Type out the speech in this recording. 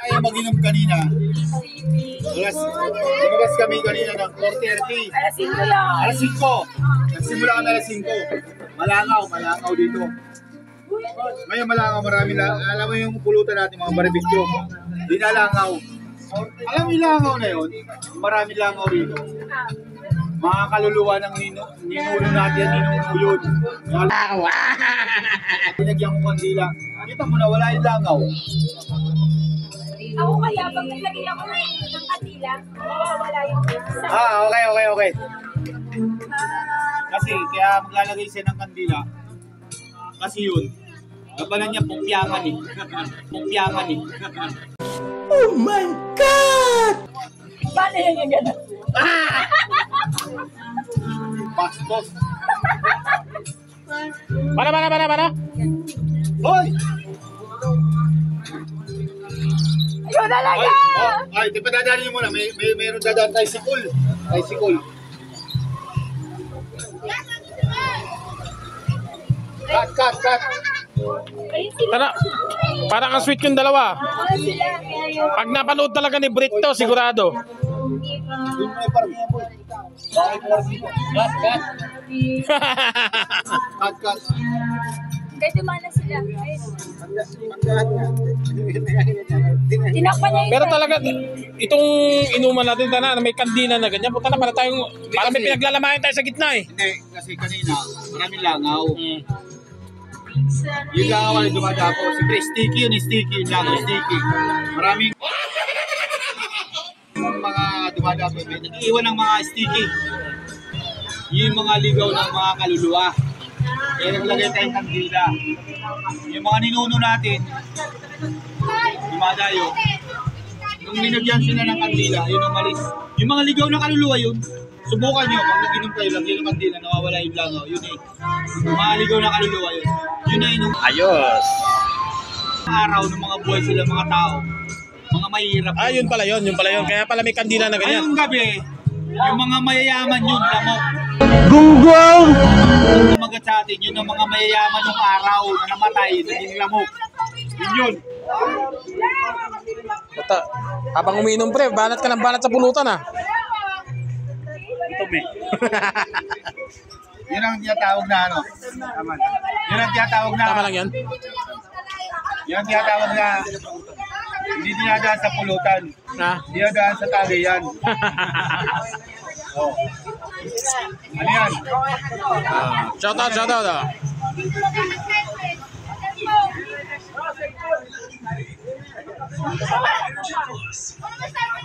Ay, mag-inom kanina. Lumabas kami kanina ng 4:30. Alas 5 lang. Alas 5. Nagsimula kami alas 5. Malangaw dito. Ngayon malangaw, marami lang. Alam mo yung pulutan natin, mga barbecue. Di na langaw. Alam mo yung langaw na yun? Marami langaw rito. Mga kaluluwa ng ninuno natin, ninuno yun. Pinagyan ko kandila. Kita mo na, wala yung langaw. Ako kaya, pag naglagay ako ng kandila, wala yung Okay. Kasi, kaya maglalagay siya ng kandila. Kasi yun, labanan niya pungpiyangan eh. Pungpiyangan eh. Oh my God! Paano yun yung gano'n? Bastos. Para. Hoy! Ayun na lang yan! Ay, di pa dadali niyo muna. Mayroon dadaan tricycle. Cut. Ayun sila. Parang ang sweet yung dalawa. Ayun sila. Kaya yun. Pag napanood talaga ni Brito, sigurado. Doon mo yung parang yan, boy. Bakit parang dito? Cut. Kaya dumana sila. Tinakpan niya yun. Pero talaga, itong inuman natin na may kandila na ganyan. Punta na para tayong, para may pinaglalamayan tayo sa gitna eh. Hindi, kasi kanina, maraming langaw. Yung langaw ay dumadapo. Siyempre, sticky yun, yung langaw, sticky. Maraming mga dumadapo. Nag-iwan ng mga sticky. Yung mga ligaw ng mga kaluluwa. Kaya naglagay tayong kandila. Yung mga ninuno natin, dumadayo. Nung ninagyan sila ng kandila, yun ang malis. Yung mga ligaw na kaluluwa yun, subukan nyo, pag nag-inom kayo lang, yun ang kandila, nawawala yung langaw. Yun eh. Yung mga ligaw na kaluluwa yun. Yun eh, nung Ayos. araw ng mga buhay sila, mga tao. Mga mahirap. Yun pala yun. Kaya pala may kandila na ganyan. Ngayong gabi, yung mga mayayaman yun, lamok. Gunggong! Kumagat sa atin, yun ang mga mayayaman ng araw na namatay, naging lamok. Yun. Bata, habang umiinom pre, banat ka ng banat sa pulutan ah. Ito be. Yun ang tinatawag na ano. Tama. Yun ang tinatawag na. Tama lang yan. Yun ang tinatawag na hindi dinadaan sa pulutan. Dinadaan sa tagayan. Oh. Ano yan? Shout out. Kumusta naman